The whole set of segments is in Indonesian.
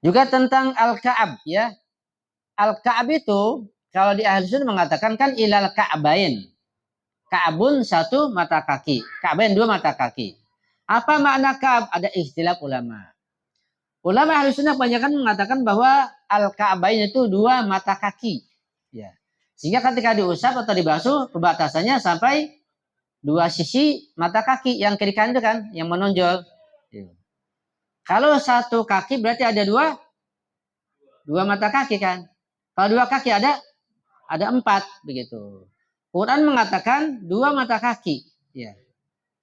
Juga tentang al-ka'ab ya. Al-ka'ab itu kalau di ahli sunnah mengatakan kan ilal ka'bain. Ka'bun satu mata kaki, ka'bain dua mata kaki. Apa makna ka'ab? Ada ikhtilaf ulama. Ulama ahli sunnah kebanyakan mengatakan bahwa al-ka'bain itu dua mata kaki. Ya. Sehingga ketika diusap atau dibasuh pembatasannya sampai dua sisi mata kaki yang kiri kanan itu kan yang menonjol. Ya. Kalau satu kaki berarti ada dua mata kaki kan. Kalau dua kaki ada empat begitu. Quran mengatakan dua mata kaki. Ya.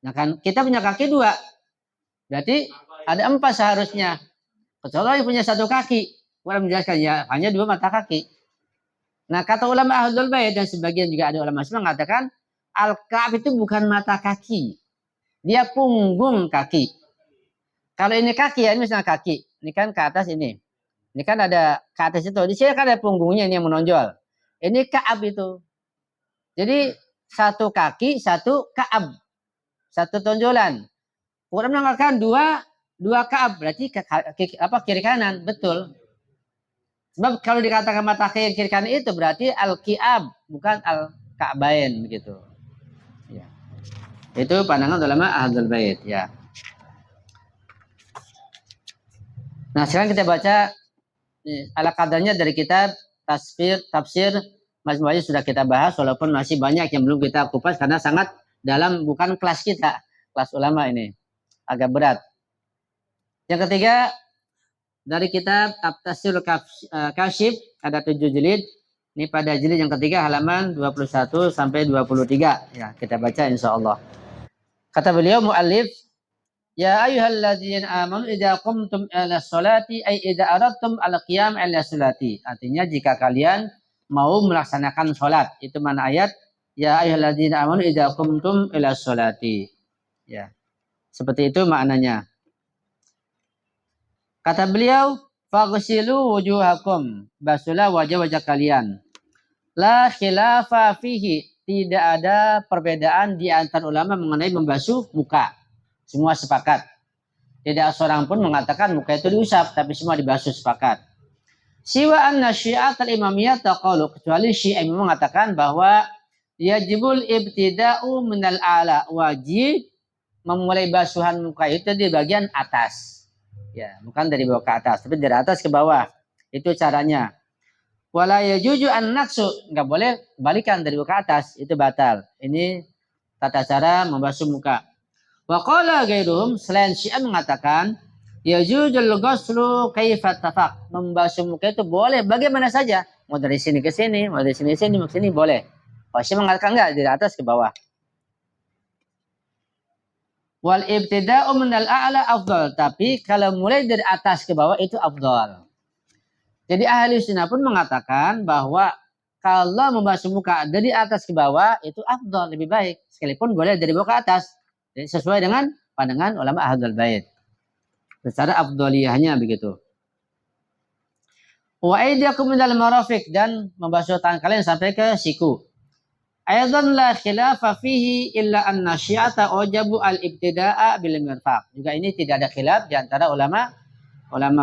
Nah kan kita punya kaki dua, berarti ada empat seharusnya. Kecuali yang punya satu kaki, Quran menjelaskan ya hanya dua mata kaki. Nah kata ulama Ahlul Bait dan sebagian juga ada ulama Islam mengatakan al-ka'ab itu bukan mata kaki, dia punggung kaki. Kalau ini kaki ya, ini misalnya kaki, ini kan ke atas ini kan ada ke atas itu, di sini kan ada punggungnya ini yang menonjol. Ini ka'ab itu. Jadi satu kaki, satu ka'ab, satu tonjolan. Quran mengatakan dua ka'ab, berarti kiri kanan, betul. Sebab kalau dikatakan mata kiri kanan itu berarti al-ki'ab, bukan al-ka'bain begitu. Ya. Itu pandangan ulama Ahlul Bait ya. Nah, sekarang kita baca ala kadarnya dari kitab tafsir Majmu'ah sudah kita bahas walaupun masih banyak yang belum kita kupas karena sangat dalam, bukan kelas kita, kelas ulama ini. Agak berat. Yang ketiga dari kitab Tafsir Kasyif ada 7 jilid. Ini pada jilid yang ketiga halaman 21 sampai 23 ya, kita baca insyaallah. Kata beliau muallif, ya ayyuhalladzina amanu idza qumtum ila sholati ay idza aradtum al-qiyam ila sholati. Artinya jika kalian mau melaksanakan salat. Itu mana ayat? Ya ayyuhalladzina amanu idza qumtum ila sholati. Ya. Seperti itu maknanya. Kata beliau, faghsilu wujuhakum, basuhlah wajah-wajah kalian. La khilafa fihi, tidak ada perbedaan di antara ulama mengenai membasuh muka. Semua sepakat. Tidak seorang pun mengatakan muka itu diusap, tapi semua dibasuh sepakat. Siwa anna syi'at al-imamiyah taqalu, kecuali Syiah mengatakan bahwa yajibul ibtida'u minal a'la, wajib memulai basuhan muka itu di bagian atas. Ya, bukan dari bawah ke atas, tapi dari atas ke bawah. Itu caranya. Wala yajuju an-naqsu, enggak boleh balikan dari bawah ke atas, itu batal. Ini tata cara membasuh muka. Wa qala ghairuhum, selain Syiah mengatakan yajujul ghuslu kaifa tafaq, membasuh muka itu boleh bagaimana saja, mau dari sini ke sini, mau dari sini ke sini, mau ke sini boleh. Syiah mengatakan enggak, dari atas ke bawah. Wal ibtida'u minal a'la afdal, tapi kalau mulai dari atas ke bawah itu afdal. Jadi ahli sunnah pun mengatakan bahwa kalau membasuh muka dari atas ke bawah itu afdal, lebih baik, sekalipun boleh dari bawah ke atas. Jadi sesuai dengan pandangan ulama Ahlul Bait. Secara afdaliyahnya begitu. Wa aydiyakum minal marafiq, dan membasuh tangan kalian sampai ke siku. Aidan la khilafa fihi illa anna syi'ata wajabu al-ibtida'a bil mirfaq. Juga ini tidak ada khilaf di antara ulama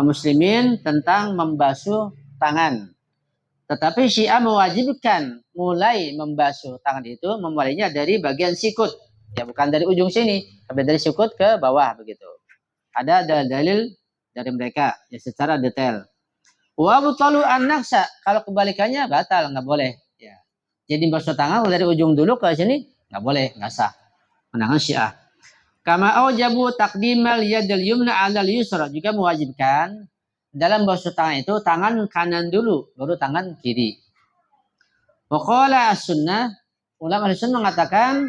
muslimin tentang membasuh tangan. Tetapi Syiah mewajibkan mulai membasuh tangan itu memulainya dari bagian sikut. Ya bukan dari ujung sini, tapi dari sikut ke bawah begitu. Ada dalil dari mereka ya secara detail. Wa butalu an-naqsa, kalau kebalikannya batal, enggak boleh. Jadi basuh tangan dari ujung dulu ke sini nggak boleh, nggak sah. Pandangan Syiah. Kama aujabu taqdimal yadil yumna 'alal yusra, juga mewajibkan dalam basuh tangan itu tangan kanan dulu baru tangan kiri. Wa qala as-sunnah, ulama as-sunnah mengatakan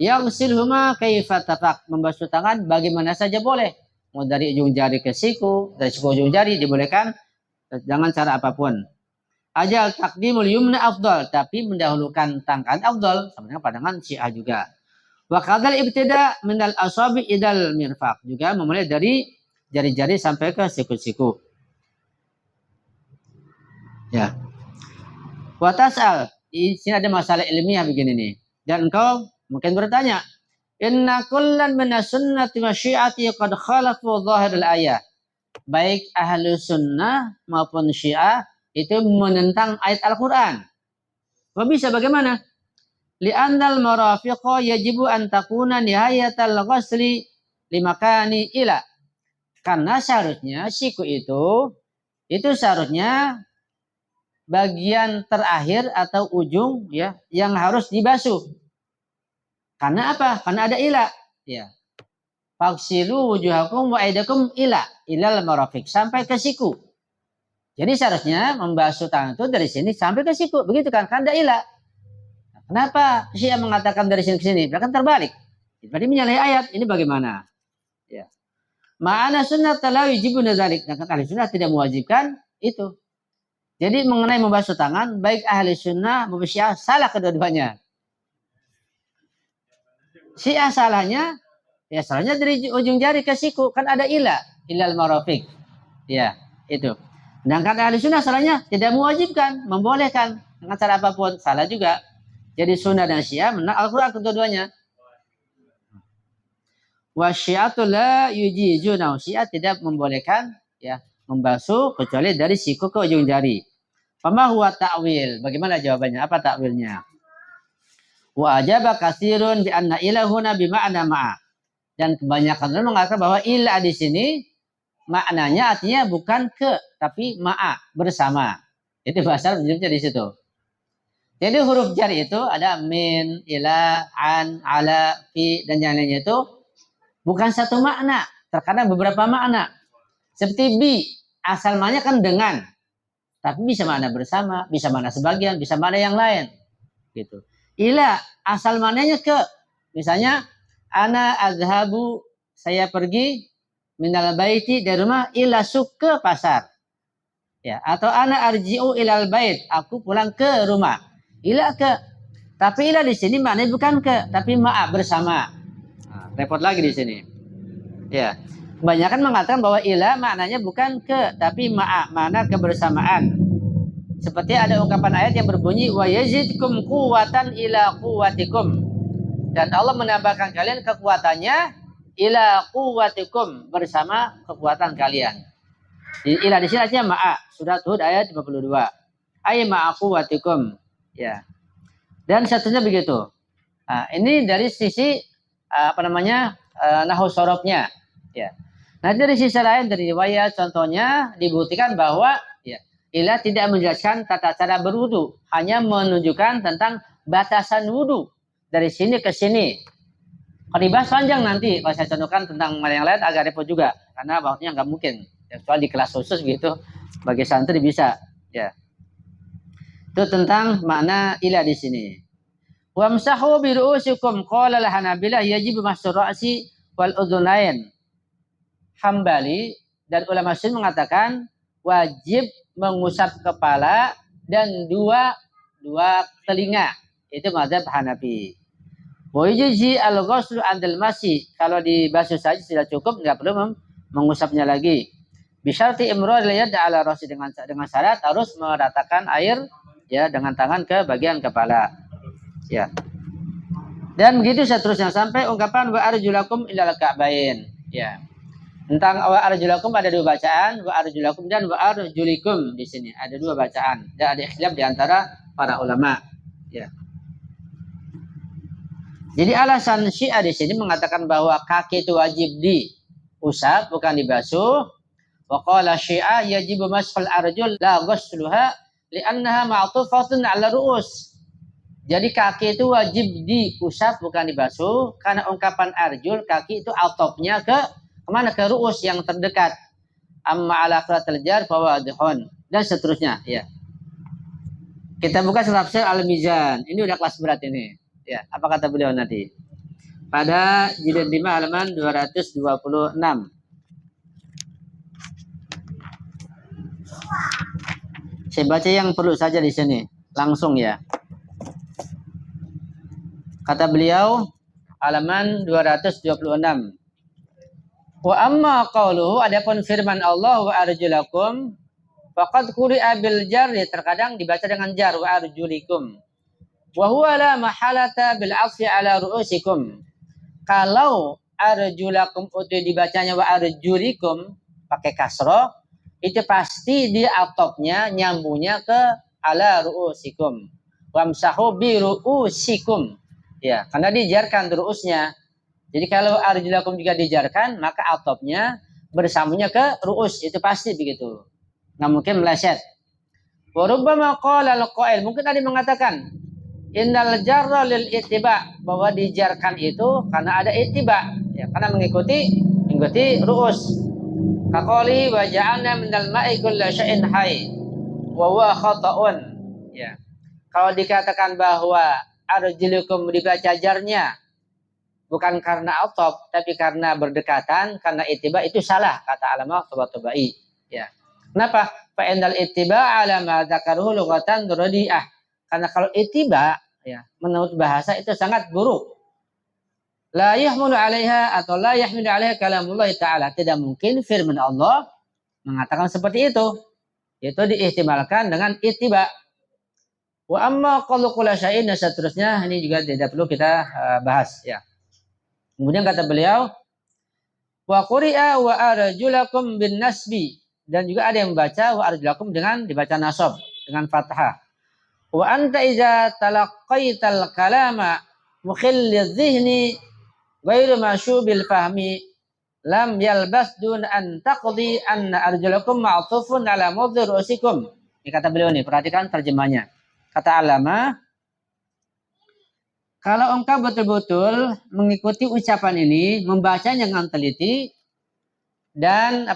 yaghsilhuma kaifa tafaq, membasuh tangan bagaimana saja boleh. Mau dari ujung jari ke siku, dari siku ujung jari dibolehkan, jangan cara apapun. Ajal takdimul yumna afdal, tapi mendahulukan tangan afdal, sama dengan pandangan Syiah juga. Wa qadal ibtida minal asabi idal mirfaq, juga memulai dari jari-jari sampai ke siku-siku. Ya. Wa tas'al, di sini ada masalah ilmiah begini nih. Dan engkau mungkin bertanya, inna kullan minas sunnati wa syi'ati qad khalafu dhahirul ayah. baik ahlu sunnah maupun syiah itu menentang ayat Al-Quran. Kok bisa bagaimana? Li'annal marafiqa yajibu an takuna nihayatal ghasli limakani ila. Karena seharusnya siku itu seharusnya bagian terakhir atau ujung ya yang harus dibasuh. Karena apa? Karena ada ila. Ya. Faksilu wujuhakum wa aidakum ilal marafiq sampai ke siku. Jadi seharusnya membasuh tangan itu dari sini sampai ke siku, begitu kan? Kan ada ila. Kenapa Syiah mengatakan dari sini ke sini? Bahkan terbalik. Berarti menyalahi ayat. Ini bagaimana? Ya. Ma'ana sunnah la yujibu dzalik. Nah, ahli sunnah tidak mewajibkan itu. Jadi mengenai membasuh tangan, baik ahli sunnah maupun Syiah salah kedua-duanya. Syiah salahnya, ya salahnya dari ujung jari ke siku, kan ada ilal marafiq. Ya, itu. Sedangkan ahli sunnah salahnya tidak mewajibkan, membolehkan dengan cara apapun, salah juga. Jadi sunnah dan Syiah menang Al-Quran kedua-duanya. Wa syiatu la yujizuna. Syiah tidak membolehkan ya membasuh kecuali dari siku ke ujung jari. Fama huwa ta'wil? Bagaimana jawabannya? Apa ta'wilnya? Wa ajaba katsirun bi anna ilahuna bi ma'na ma'a. Dan kebanyakan orang mengatakan bahwa ilah di sini maknanya artinya bukan ke tapi ma'a, bersama. Itu bahasa Arabnya di situ. Jadi huruf jar itu ada min, ila, an, ala, fi, dan yang lainnya itu bukan satu makna. Terkadang beberapa makna. Seperti bi, asal maknanya kan dengan. Tapi bisa makna bersama, bisa makna sebagian, bisa makna yang lain. Gitu. Ila, asal maknanya ke. Misalnya, ana azhabu, saya pergi minal baiti dari rumah ila suk ke pasar. Ya, atau ana arji'u ilal bait, aku pulang ke rumah. Ila ke, tapi ila di sini maknanya bukan ke, tapi ma'a bersama. Nah, repot lagi di sini. Ya, kebanyakan mengatakan bahwa ila maknanya bukan ke, tapi ma'a, makna kebersamaan. Seperti ada ungkapan ayat yang berbunyi wa yazidkum quwwatan ila quwwatikum. Dan Allah menambahkan kalian kekuatannya ila quwwatikum bersama kekuatan kalian. Ila di sini artinya ma'a, surat Hud ayat 52. Ay ma'a quwwatikum. Ya, dan satunya begitu. Nah, ini dari sisi nahwu sorofnya. Ya. Nah dari sisi lain dari riwayat contohnya dibuktikan bahwa ya, ilah tidak menjelaskan tata cara berwudu, hanya menunjukkan tentang batasan wudu dari sini ke sini. Kalau dibahas panjang nanti kalau saya contohkan tentang yang lain agak repot juga karena waktunya nggak mungkin. Ya, soal di kelas khusus begitu bagi santri bisa. Ya. Itu tentang makna ilah di sini. Wamsahu bi ru'usikum qala al-Hanabilah yajibu mashu ra'si wal udhunain. Hambali dan ulama Sunni mengatakan wajib mengusap kepala dan dua telinga. Itu mazhab Hanafi. Wa yujzi al-ghuslu 'andal masih. Kalau dibasuh saja sudah cukup, enggak perlu mengusapnya lagi. Bisyarti imrar yad 'ala ra'si dengan syarat harus meratakan air ya dengan tangan ke bagian kepala. Ya. Dan begitu seterusnya sampai ungkapan wa arjulakum ilal ka'bain. Ya. Tentang wa arjulakum ada dua bacaan, wa arjulakum dan wa arjulikum di sini ada dua bacaan. Dan ada ikhtilaf di antara para ulama. Ya. Jadi alasan Syiah di sini mengatakan bahwa kaki itu wajib diusap bukan dibasuh. Wa qala Syiah yajibu mashul arjul la ghusluha li'annaha ma'tufatun 'ala ru'us. Jadi kaki itu wajib diusap bukan dibasuh karena ungkapan arjul kaki itu atopnya ke kemana ke ru'us yang terdekat. Amma 'ala qiratil jar fa wadihun dan seterusnya ya. Kita buka tafsir Al-Mizan. Ini udah kelas berat ini. Ya, apa kata beliau nanti? Pada jilid 5 halaman 226. Saya baca yang perlu saja di sini, langsung ya. Kata beliau, halaman 226. Wa amma qauluhu adapun firman Allah wa arjulakum faqad quri'a bil jarri terkadang dibaca dengan jar wa arjulikum. Wa huwa la mahalata bil 'athfi 'ala ru'usikum. Kalau arjulakum itu dibacanya wa arjulikum pakai kasroh, itu pasti dia atopnya nyambungnya ke ala ru'usikum. Wamsahu bi ru'usikum. Ya, karena dijarkan ru'usnya. Jadi kalau arjulakum juga dijarkan, maka atopnya bersambungnya ke ru'us, itu pasti begitu. Nggak mungkin meleset. Wa rubbama qala al-qail, mungkin tadi mengatakan innal jarra lil ittiba, bahwa dijarkan itu karena ada ittiba, ya, karena mengikuti ru'us. Kaqali wa ja'alna minal ma'i kulli syai'in hayy wa huwa khata'un. Ya. Kalau dikatakan bahwa arjulukum dibaca jarnya bukan karena atop tapi karena berdekatan, karena ittiba, itu salah kata Alama Tabatabai. Ya. Kenapa? Fa innal ittiba ala ma dzakaruhu lughatan radi'ah. Karena kalau ittiba, ya, menurut bahasa itu sangat buruk. La yahmulu 'alaiha atau la yahmilu 'alaiha kalamullah taala. Tidak mungkin firman Allah mengatakan seperti itu. Itu diihtimalkan dengan ittiba. Wa amma qalu kullu syai'in, dan seterusnya ini juga tidak perlu kita bahas, ya. Kemudian kata beliau, wa quri'a wa arjulakum bin nasbi, dan juga ada yang membaca wa arjulakum dengan dibaca nasab dengan fathah. Wa anta iza talaqqaital kalama mukhilliz zihni ghairu masyubil fahmi lam yalbas dun an taqdi anna arjulakum ma'tufun ala mawdhi ru'usikum. Ini kata beliau nih, perhatikan terjemahnya. Kata Alama, kalau engkau betul-betul mengikuti ucapan ini, membacanya dengan teliti, dan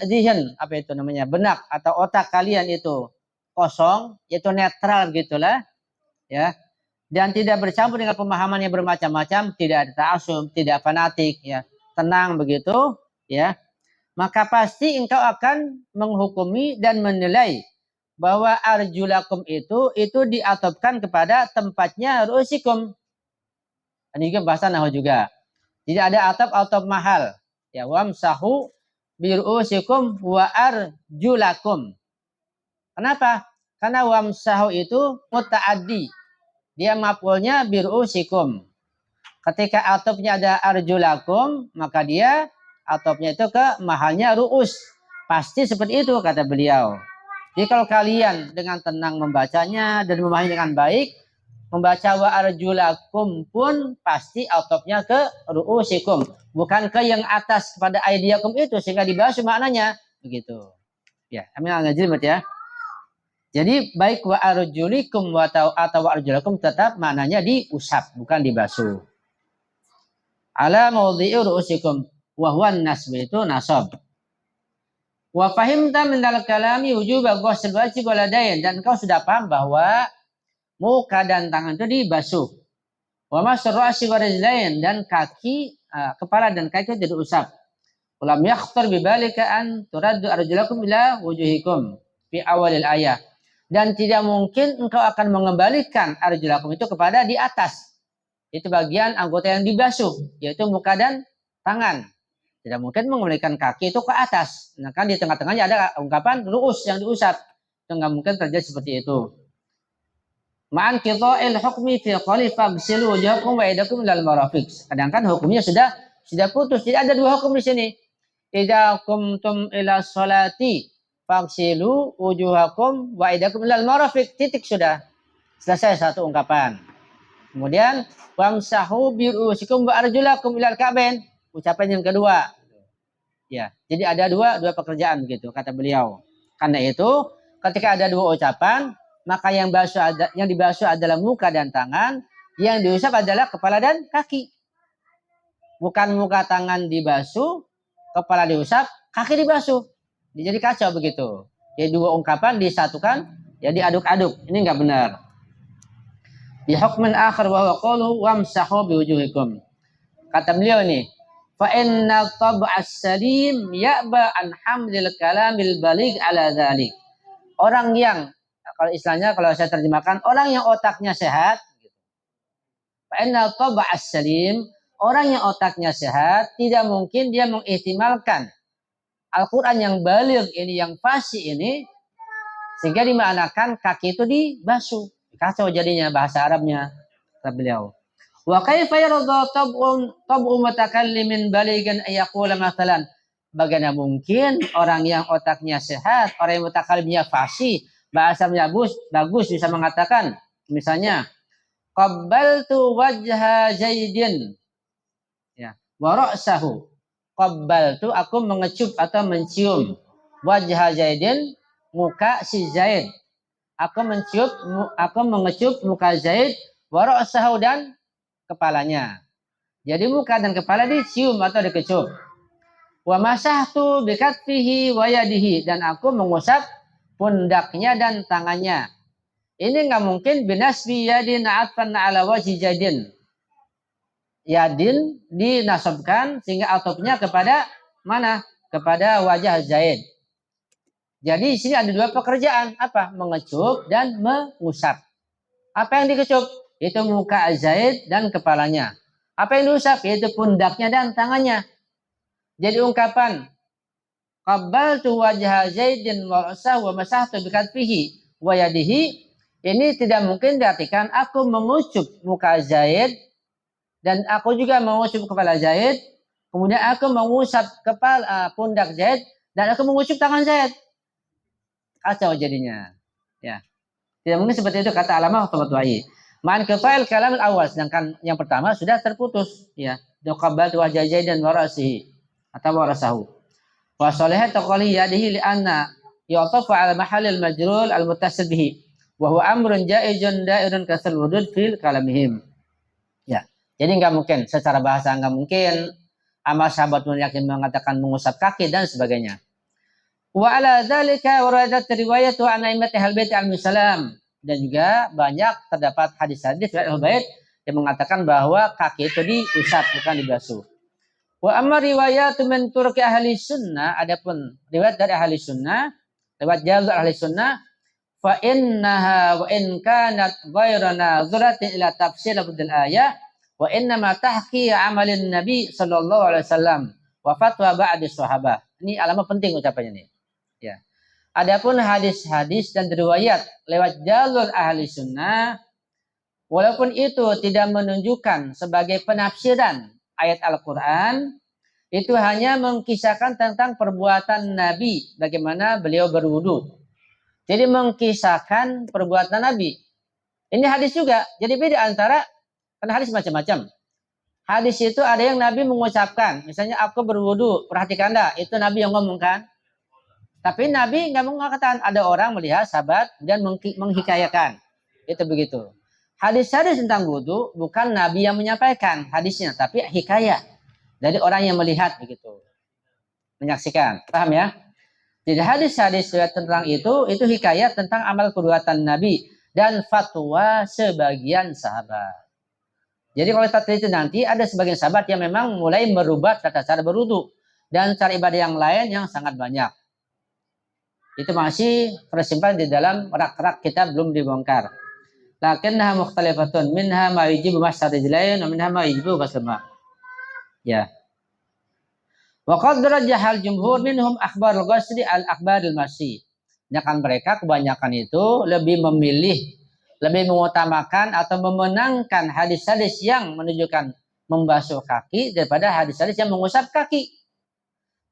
zihin, benak atau otak kalian itu kosong, yaitu netral gitulah, ya, dan tidak bercampur dengan pemahaman yang bermacam-macam, tidak ada ta'assub, tidak fanatik, ya, tenang begitu, ya, maka pasti engkau akan menghukumi dan menilai bahwa arjulakum itu diatopkan kepada tempatnya ru'usikum. Ini juga bahasa nahwu juga. Jadi ada atop mahal, ya, wamsahu bi ru'usikum wa arjulakum. Kenapa? Karena wamsahu itu muta'addi. Dia maf'ulnya bi ru'usikum. Ketika atopnya ada arjulakum, maka dia atopnya itu ke mahalnya ru'us. Pasti seperti itu kata beliau. Jadi kalau kalian dengan tenang membacanya dan memahami dengan baik, membaca wa arjulakum pun pasti atopnya ke ru'usikum, bukan ke yang atas kepada aidiakum itu sehingga dibahas maknanya begitu. Ya, kami agak jelimet ya. Jadi baik wa arjulikum atau wa arjulakum tetap maknanya diusap, bukan dibasuh. Ala mawdhi'i ru'usikum wa huwa an-nasb, itu nasab. Wa fahimta min al-kalami wujuba ghusl wajib waladain, dan kau sudah paham bahwa muka dan tangan itu dibasuh. Wa masr ra'si wa rijlain, dan kaki, kepala dan kaki itu diusap. Ulam yakhtar bi balika an turaddu arjulakum ila wujuhikum fi awalil ayah. Dan tidak mungkin engkau akan mengembalikan arjulakum itu kepada di atas. Itu bagian anggota yang dibasuh, yaitu muka dan tangan. Tidak mungkin mengembalikan kaki itu ke atas. Nah, kan di tengah-tengahnya ada ungkapan ru'us yang diusap. Itu nggak mungkin terjadi seperti itu. Ma'an qita'il hukmi fi qali fagsilu wujuhakum wa aydakum ilal marafiq. Kadang-kadang hukumnya sudah putus. Jadi ada dua hukum di sini. Idza qumtum ila sholati fagsilu wujuhakum wa aydakum ilal marafiq. Titik, sudah selesai satu ungkapan. Kemudian wamsahu bi ru'usikum wa arjulakum ilal ka'bain. Ucapan yang kedua. Ya, jadi ada dua pekerjaan begitu kata beliau. Karena itu ketika ada dua ucapan, maka yang dibasuh adalah muka dan tangan, yang diusap adalah kepala dan kaki. Bukan muka tangan dibasuh, kepala diusap, kaki dibasuh. Jadi kacau begitu. Jadi dua ungkapan disatukan, jadi aduk-aduk. Ini enggak benar. Bi hukmin akhar wa huwa qawlu wamsahu bi wujuhikum. Kata beliau ini, fa inna tab'as salim ya'ba an hamlil kalamil baligh ala dzalik. Orang yang, kalau istilahnya kalau saya terjemahkan, orang yang otaknya sehat, fa inna tab'as salim, orang yang otaknya sehat tidak mungkin dia mengihtimalkan Al-Qur'an yang baligh ini, yang fasih ini, sehingga dimaknakan kaki itu dibasuh. Kacau jadinya bahasa Arabnya, kata beliau. Wa kaifa yarda tab'u mutakallimin balighan ay yaqula mathalan. bagaimana mungkin orang yang otaknya sehat, orang yang mutakalimnya fasih, bahasanya bagus bisa mengatakan, misalnya, qabbaltu wajha Zaidin, ya, wa ra'sahu. Qabbaltu, aku mengecup atau mencium wajha Zaidin, muka si Zaid. Aku mengecup muka Zaid, wa ra'sahu, dan kepalanya. Jadi muka dan kepala dicium atau dikecup. Wa masahtu bikatfihi wa yadihi, dan aku mengusap pundaknya dan tangannya. Ini nggak mungkin binasbi yadin atfan ala wajhi Zaidin. Yadin dinasabkan sehingga atofnya kepada mana? Kepada wajah Zaid. Jadi di sini ada dua pekerjaan, apa? Mengecup dan mengusap. Apa yang dikecup? Itu muka Zaid dan kepalanya. Apa yang diusap? Itu pundaknya dan tangannya. Jadi ungkapan qabbaltu wajha Zaidin wa ra'sahu wa masahtu bikatfihi wa yadihi, ini tidak mungkin diartikan aku mengucup muka Zaid dan aku juga mengucup kepala Zaid, kemudian aku mengusap kepala pundak Zaid dan aku mengucup tangan Zaid. Kacau jadinya. Ya. Tidak mungkin seperti itu kata Alamah Tabatwai. Man kafa'il kalam awal, sedangkan yang pertama sudah terputus, ya. Qabbaltu wajha Zaidin wa ra'sihi atau wa rasahu. Wa shalihat taqali yadihi li anna yu'tafu ala mahallil majrul al-muttasil bihi wa huwa amrun jaizun da'irun kasal wudud fil kalamihim. Ya. Jadi enggak mungkin secara bahasa, enggak mungkin amal sahabat yakin mengatakan mengusap kaki dan sebagainya. Wa ala dzalika waradat riwayat an a'immati ahlul bait al-salam, dan juga banyak terdapat hadis-hadis dari ahlul bait yang mengatakan bahwa kaki itu diusap bukan dibasuh. Wa amma riwayat min turki ahli sunnah, adapun riwayat dari ahli sunnah, riwayat jalur ahli sunnah, fa innaha wa in kanat ghayra nazratin ila tafsir al ayah wa inna ma tahqi amalin nabi sallallahu alaihi wasallam wa fatwa ba'di sahabah. Ini alamat penting ucapannya ini. Ya. Adapun hadis-hadis dan riwayat lewat jalur ahli sunnah, walaupun itu tidak menunjukkan sebagai penafsiran ayat Al-Quran, itu hanya mengkisahkan tentang perbuatan Nabi, bagaimana beliau berwudu. Jadi mengkisahkan perbuatan Nabi. Ini hadis juga. Jadi beda antara, karena hadis macam-macam. Hadis itu ada yang Nabi mengucapkan, misalnya aku berwudu, perhatikan dah, itu Nabi yang ngomongkan. Tapi Nabi nggak mengatakan, ada orang melihat sahabat dan menghikayakan. Itu begitu. Hadis-hadis tentang wudu bukan Nabi yang menyampaikan hadisnya, tapi hikayat dari orang yang melihat begitu, menyaksikan. Paham ya? Jadi hadis-hadis tentang itu hikayat tentang amal perbuatan Nabi dan fatwa sebagian sahabat. Jadi kalau kita teliti nanti ada sebagian sahabat yang memang mulai merubah tata cara berwudu dan cara ibadah yang lain yang sangat banyak. Itu masih tersimpan di dalam rak-rak kita belum dibongkar. Lakinnaha mukhtalifatun, minha ma yujibu masar rijlain wa minha ma yujibu ghusl. Ya. Wa qad rajjahal jumhur minhum akhbarul ghusli al akhbaril masyi. Sedangkan mereka kebanyakan itu lebih mengutamakan atau memenangkan hadis-hadis yang menunjukkan membasuh kaki daripada hadis-hadis yang mengusap kaki.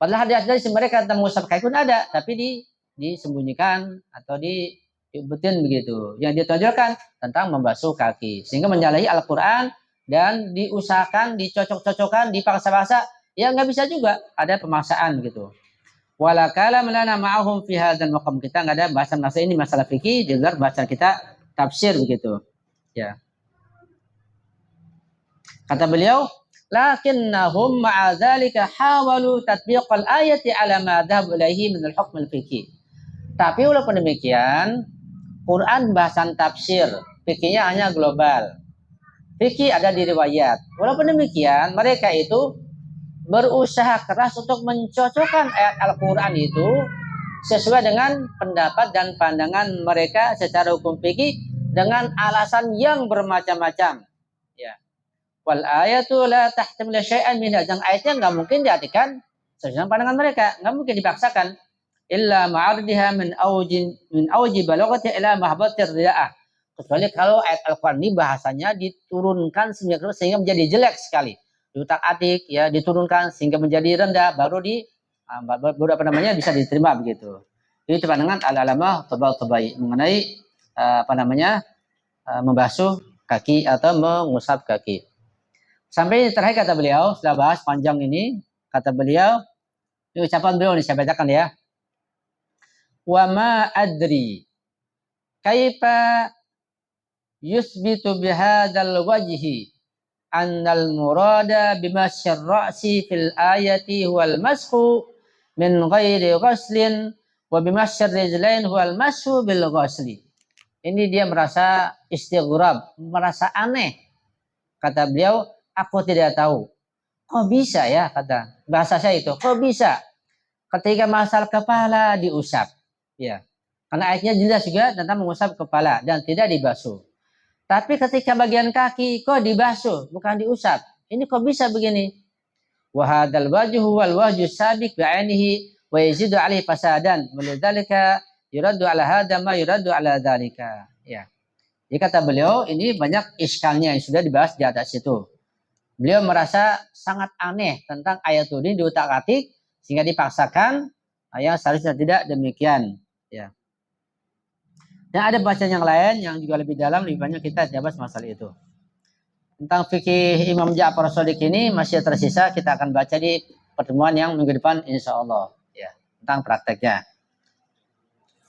Padahal hadis-hadis mereka tentang mengusap kaki pun ada, tapi disembunyikan atau diubetin begitu. Yang ditonjolkan tentang membasuh kaki, sehingga menyalahi Al-Quran dan diusahakan, dicocok-cocokkan, dipaksa-paksa, ya nggak bisa juga, ada pemaksaan gitu. Walakala melana ma'ahum fi hadzal maqam, kita nggak ada bahasan masalah ini, masalah fikih, di luar bahasan kita tafsir begitu. Ya. Kata beliau, lakinnahum ma'a dzalika hawalu tatbiqal ayati ala ma dhahab ilaihi min al-hukm al-fiqhi. Tapi walaupun demikian, Quran bahasan tafsir, fikihnya hanya global. Fikih ada di riwayat. Walaupun demikian, mereka itu berusaha keras untuk mencocokkan ayat Al-Quran itu sesuai dengan pendapat dan pandangan mereka secara hukum fikih dengan alasan yang bermacam-macam. Ya. Wal ayatu la tahtamil syai'an min hadzal, ayatnya nggak mungkin diartikan sesuai dengan pandangan mereka, nggak mungkin dipaksakan. Illa ma'ardiha min auji balaghati ila mahbatir ria'ah. Kecuali kalau ayat Al-Quran ini bahasanya diturunkan sehingga menjadi jelek sekali. Diutak-atik, ya, diturunkan sehingga menjadi rendah, baru baru apa namanya bisa diterima begitu. Itu pandangan al-alamah Tabatabai mengenai membasuh kaki atau mengusap kaki. Sampai terakhir kata beliau, setelah bahas panjang ini, kata beliau, ini ucapan beliau ini saya bacakan ya. Wa ma adri kaifa yusbitu bihadzal wajhi annal murada bimasyir ra'si fil ayati huwal mashu min ghairi ghuslin wa bimasyir rijlain huwal mashu bil ghusli. Ini dia merasa istighrab, merasa aneh. Kata beliau, aku tidak tahu. Kok bisa ya, kata bahasa saya itu, kok bisa ketika masalah kepala diusap. Ya. Karena ayatnya jelas juga tentang mengusap kepala dan tidak dibasuh. Tapi ketika bagian kaki kok dibasuh, bukan diusap. Ini kok bisa begini? Wa hadzal wajhu wal wajhu sabiq bi'ainihi wa yazidu alaihi fasadan. Walidzalika yuraddu ala hadza ma yuraddu ala dzalika. Ya. Jadi kata beliau ini banyak iskalnya yang sudah dibahas di atas itu. Beliau merasa sangat aneh tentang ayat ini diutak-atik sehingga dipaksakan yang seharusnya tidak demikian. Ya. Dan ada bacaan yang lain yang juga lebih dalam, lebih banyak kita bahas masalah itu. Tentang fikih Imam Ja'far Shadiq ini masih tersisa, kita akan baca di pertemuan yang minggu depan insya Allah. Ya, tentang prakteknya.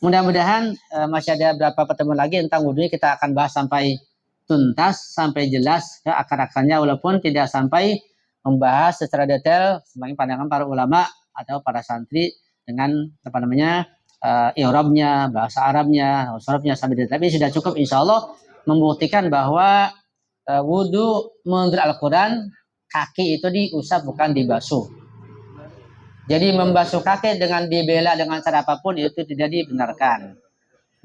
Mudah-mudahan masih ada beberapa pertemuan lagi tentang wudhu ini kita akan bahas sampai tuntas, sampai jelas ke akar-akarnya, walaupun tidak sampai membahas secara detail sebagai pandangan para ulama atau para santri dengan i'rabnya, bahasa Arabnya, sorabnya sampai detail. Tapi sudah cukup insya Allah membuktikan bahwa wudhu menurut Al-Quran kaki itu diusap bukan dibasuh. Jadi membasuh kaki dengan dibela dengan cara apapun itu tidak dibenarkan.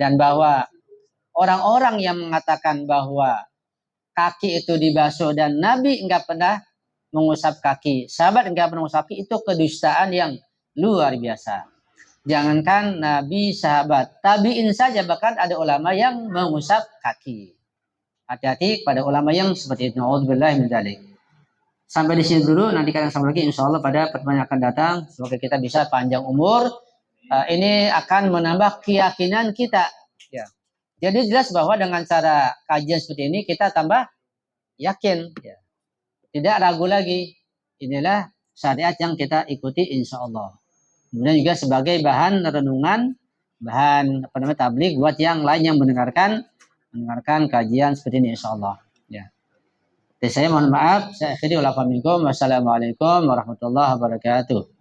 Dan bahwa orang-orang yang mengatakan bahwa kaki itu dibasuh dan Nabi enggak pernah mengusap kaki, sahabat enggak pernah mengusap kaki, itu kedustaan yang luar biasa. Jangankan Nabi, sahabat, tabi'in saja bahkan ada ulama yang mengusap kaki. Hati-hati pada ulama yang seperti itu. Na'udzubillahi min dzalik. Sampai di sini dulu, nanti kita sama lagi insya Allah pada pertemuan yang akan datang. Semoga kita bisa panjang umur. Ini akan menambah keyakinan kita. Ya. Jadi jelas bahwa dengan cara kajian seperti ini kita tambah yakin. Ya. Tidak ragu lagi. Inilah syariat yang kita ikuti insya Allah. Kemudian juga sebagai bahan renungan, bahan tabligh buat yang lain yang mendengarkan kajian seperti ini insya Allah. Ya. Jadi saya mohon maaf, saya akhiri. Wassalamualaikum warahmatullahi wabarakatuh.